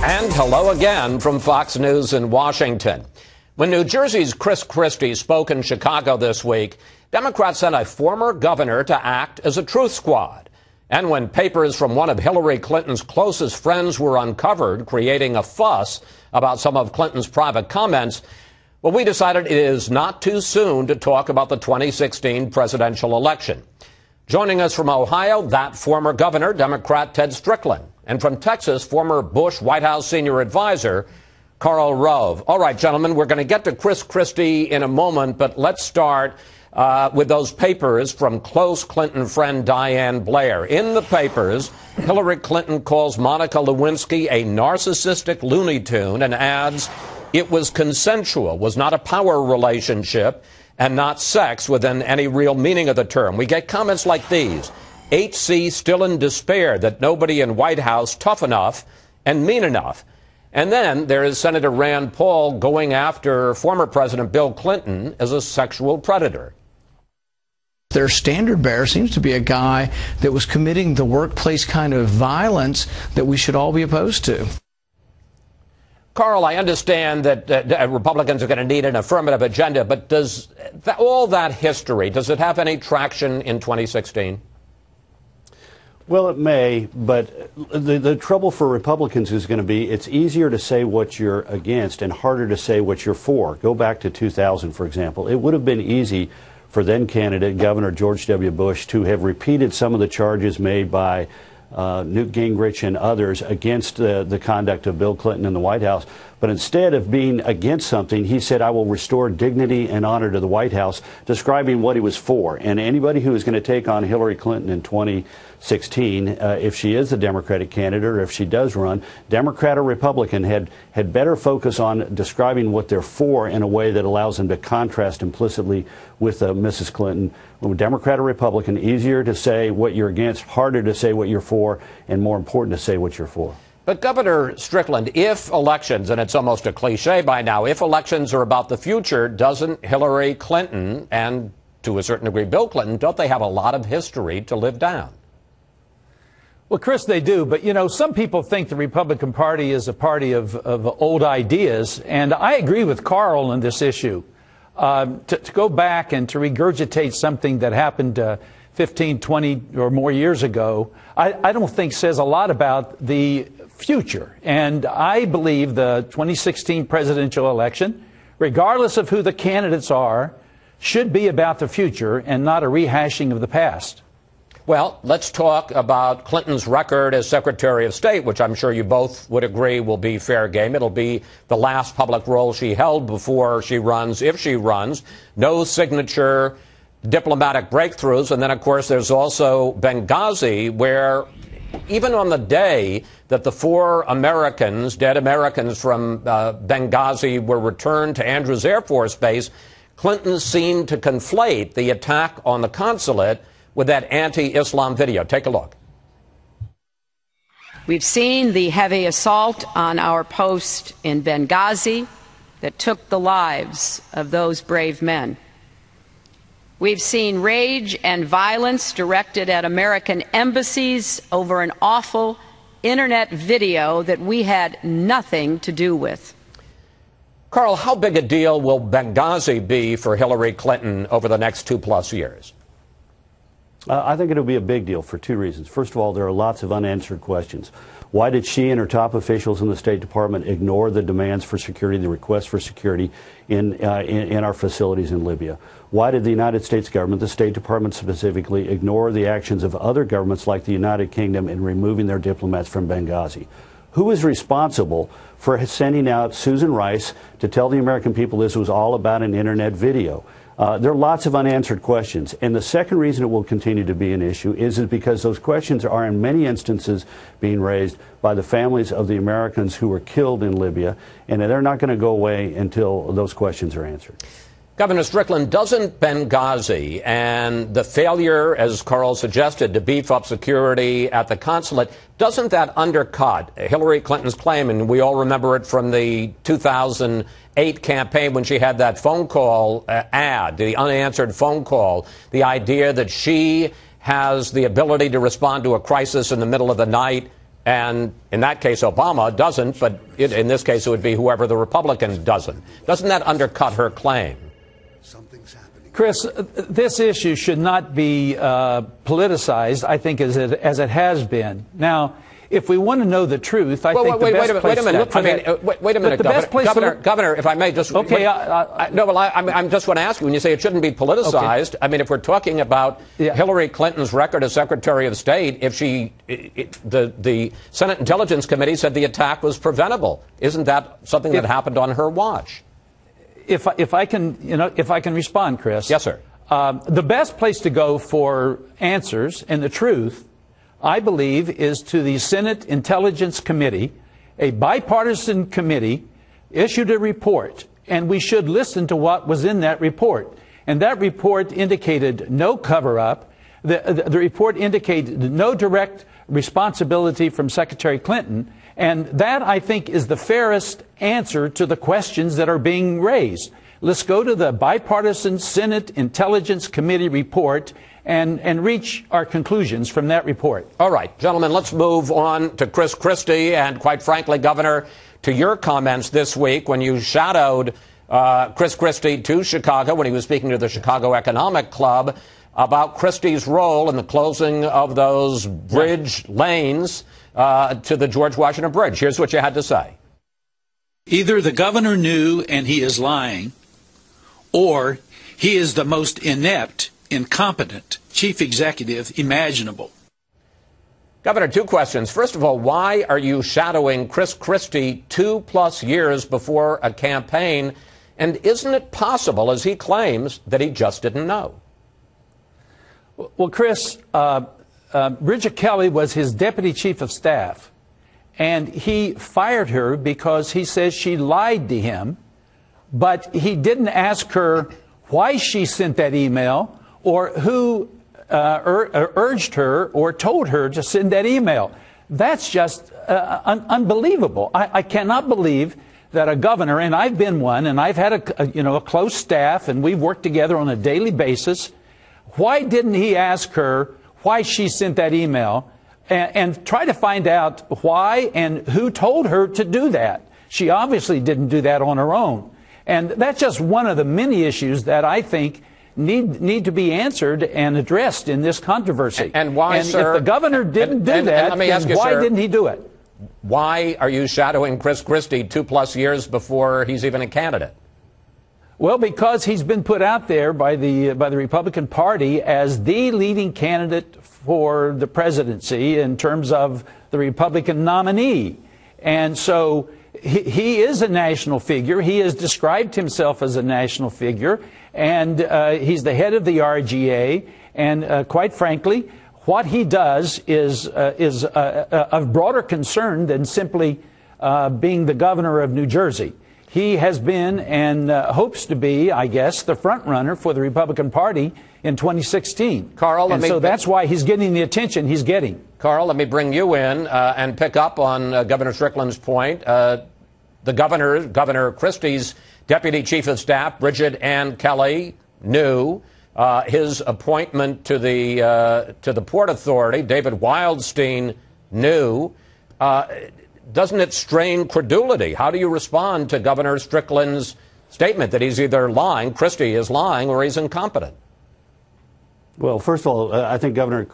And hello again from Fox News in Washington. When New Jersey's Chris Christie spoke in Chicago this week, Democrats sent a former governor to act as a truth squad. And when papers from one of Hillary Clinton's closest friends were uncovered, creating a fuss about some of Clinton's private comments, well, we decided it is not too soon to talk about the 2016 presidential election. Joining us from Ohio, that former governor, Democrat Ted Strickland. And from Texas, former Bush White House senior advisor, Karl Rove. All right, gentlemen, we're going to get to Chris Christie in a moment, but let's start with those papers from close Clinton friend Diane Blair. In the papers, Hillary Clinton calls Monica Lewinsky a narcissistic Looney Tune and adds it was consensual, was not a power relationship, and not sex within any real meaning of the term. We get comments like these. HC still in despair that nobody in White House tough enough and mean enough. And then there is Senator Rand Paul going after former President Bill Clinton as a sexual predator. Their standard bearer seems to be a guy that was committing the workplace kind of violence that we should all be opposed to. Karl, I understand that Republicans are going to need an affirmative agenda, but does all that history, does it have any traction in 2016? Well, it may, but the trouble for Republicans is going to be it's easier to say what you're against and harder to say what you're for. Go back to 2000, for example. It would have been easy for then candidate Governor George W. Bush to have repeated some of the charges made by Newt Gingrich and others against the conduct of Bill Clinton in the White House. But instead of being against something, he said, I will restore dignity and honor to the White House, describing what he was for. And anybody who is going to take on Hillary Clinton in 2016, if she is the Democratic candidate or if she does run, Democrat or Republican, had better focus on describing what they're for in a way that allows them to contrast implicitly with Mrs. Clinton. Democrat or Republican, easier to say what you're against, harder to say what you're for, and more important to say what you're for. But Governor Strickland, if elections, and it's almost a cliche by now, if elections are about the future, doesn't Hillary Clinton and to a certain degree Bill Clinton, don't they have a lot of history to live down? Well, Chris, they do. But, you know, some people think the Republican Party is a party of old ideas. And I agree with Karl on this issue. To go back and to regurgitate something that happened 15, 20 or more years ago, I don't think says a lot about the future. And I believe the 2016 presidential election, regardless of who the candidates are, should be about the future and not a rehashing of the past. Well, let's talk about Clinton's record as Secretary of State, which I'm sure you both would agree will be fair game. It'll be the last public role she held before she runs, if she runs. No signature diplomatic breakthroughs. And then, of course, there's also Benghazi, where even on the day that the 4 Americans, dead Americans from Benghazi were returned to Andrews Air Force Base, Clinton seemed to conflate the attack on the consulate with that anti-Islam video. Take a look. We've seen the heavy assault on our post in Benghazi that took the lives of those brave men. We've seen rage and violence directed at American embassies over an awful internet video that we had nothing to do with. Karl, how big a deal will Benghazi be for Hillary Clinton over the next 2+ years? I think it'll be a big deal for 2 reasons. First of all, there are lots of unanswered questions. Why did she and her top officials in the State Department ignore the demands for security, the requests for security in our facilities in Libya? Why did the United States government, the State Department specifically, ignore the actions of other governments like the United Kingdom in removing their diplomats from Benghazi? Who is responsible for sending out Susan Rice to tell the American people this was all about an internet video? There are lots of unanswered questions. And the second reason it will continue to be an issue is because those questions are in many instances being raised by the families of the Americans who were killed in Libya, and they're not going to go away until those questions are answered. Governor Strickland, doesn't Benghazi and the failure, as Karl suggested, to beef up security at the consulate, doesn't that undercut Hillary Clinton's claim, and we all remember it from the 2008 campaign when she had that phone call ad, the unanswered phone call, the idea that she has the ability to respond to a crisis in the middle of the night And in that case, Obama doesn't, but in this case, it would be whoever the Republican doesn't. Doesn't that undercut her claim? Chris, this issue should not be politicized, I think, as it has been. Now, if we want to know the truth, I think the best place to look for that. Wait a minute, Governor, if I may just... Okay. I'm just want to ask you, when you say it shouldn't be politicized, okay. I mean, if we're talking about Hillary Clinton's record as Secretary of State, if the Senate Intelligence Committee said the attack was preventable, isn't that something that happened on her watch? If I can respond, Chris. Yes, sir. The best place to go for answers and the truth, I believe, is to the Senate Intelligence Committee. A bipartisan committee issued a report, and we should listen to what was in that report. And that report indicated no cover-up. The report indicated no direct responsibility from Secretary Clinton. And that, I think, is the fairest answer to the questions that are being raised. Let's go to the bipartisan Senate Intelligence Committee report and reach our conclusions from that report. All right, gentlemen, let's move on to Chris Christie. And quite frankly, Governor, to your comments this week when you shadowed Chris Christie to Chicago when he was speaking to the Chicago Economic Club about Christie's role in the closing of those bridge lanes to the George Washington Bridge. Here's what you had to say. Either the governor knew and he is lying, or he is the most inept, incompetent chief executive imaginable. Governor, two questions. First of all, why are you shadowing Chris Christie 2+ years before a campaign? And isn't it possible, as he claims, that he just didn't know? Well, Chris, Bridget Kelly was his deputy chief of staff, and he fired her because he says she lied to him, but he didn't ask her why she sent that email or who urged her or told her to send that email. That's just unbelievable. I cannot believe that a governor, and I've been one, and I've had a close staff, and we've worked together on a daily basis. Why didn't he ask her why she sent that email and try to find out why and who told her to do that? She obviously didn't do that on her own. And that's just one of the many issues that I think need to be answered and addressed in this controversy. And why, sir? If the governor didn't do that, then why didn't he do it? Why are you shadowing Chris Christie 2+ years before he's even a candidate? Well, because he's been put out there by the Republican Party as the leading candidate for the presidency in terms of the Republican nominee. And so he is a national figure. He has described himself as a national figure, and he's the head of the RGA. And quite frankly, what he does is of broader concern than simply being the governor of New Jersey. He has been and hopes to be, I guess, the front runner for the Republican Party in 2016. Carl, so that's why he's getting the attention he's getting. Carl, let me bring you in and pick up on Governor Strickland's point. Governor Christie's deputy chief of staff, Bridget Ann Kelly, knew. His appointment to the Port Authority, David Wildstein, knew. Doesn't it strain credulity? How do you respond to Governor Strickland's statement that he's either lying, Christie is lying, or he's incompetent? Well, first of all, I think Governor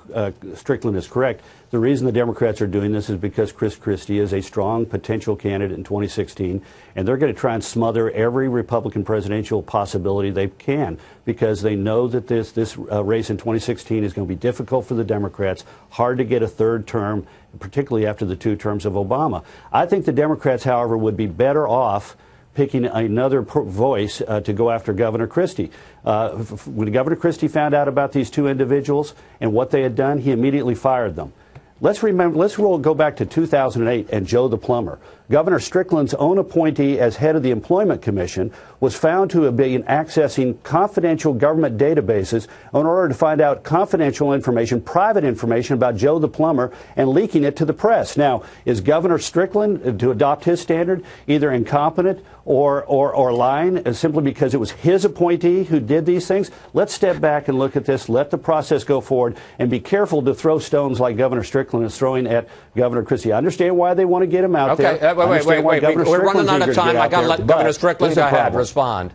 Strickland is correct. The reason the Democrats are doing this is because Chris Christie is a strong potential candidate in 2016, and they're going to try and smother every Republican presidential possibility they can because they know that this race in 2016 is going to be difficult for the Democrats, hard to get a third term, particularly after the 2 terms of Obama. I think the Democrats, however, would be better off picking another voice to go after Governor Christie. When Governor Christie found out about these 2 individuals and what they had done, he immediately fired them. Let's go back to 2008 and Joe the Plumber. Governor Strickland's own appointee as head of the Employment Commission was found to have been accessing confidential government databases in order to find out confidential information, private information about Joe the Plumber and leaking it to the press. Now, is Governor Strickland, to adopt his standard, either incompetent or lying simply because it was his appointee who did these things? Let's step back and look at this. Let the process go forward and be careful to throw stones like Governor Strickland is throwing at Governor Christie. I understand why they want to get him out there. Okay, wait. We're running out of time. I got to let Governor Strickland go ahead, respond.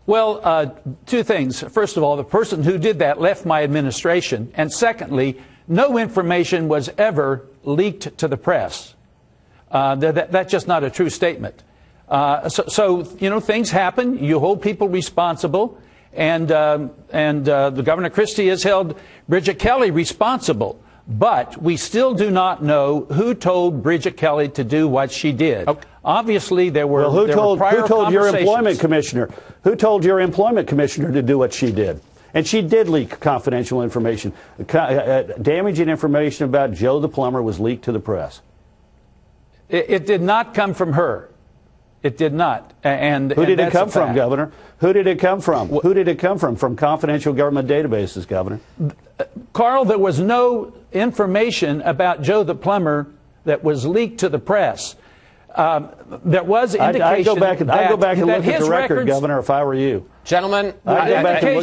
Well, two things. First of all, the person who did that left my administration. And secondly, no information was ever leaked to the press. That's just not a true statement. So, you know, things happen. You hold people responsible. And the Governor Christie has held Bridget Kelly responsible. But we still do not know who told Bridget Kelly to do what she did. Okay. Obviously, there were who told your employment commissioner? Who told your employment commissioner to do what she did? And she did leak confidential information. Damaging information about Joe the plumber was leaked to the press. It did not come from her. It did not. Who did it come from, Governor? Who did it come from? Who did it come from? From confidential government databases, Governor. Carl, there was no information about Joe the plumber that was leaked to the press. There was indication I'd go back and look at the record, Governor, if I were you. Gentlemen, I'd go back and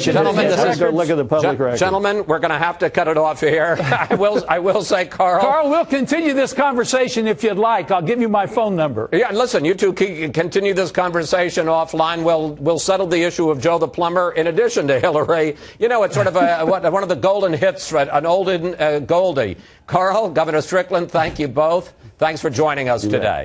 look at the public record. Gentlemen, we're going to have to cut it off here. I will say, Carl. Carl, we'll continue this conversation if you'd like. I'll give you my phone number. Yeah, listen, you two continue this conversation offline. We'll settle the issue of Joe the plumber in addition to Hillary. You know, it's sort of one of the golden hits, an olden Goldie. Carl, Governor Strickland, thank you both. Thanks for joining us today.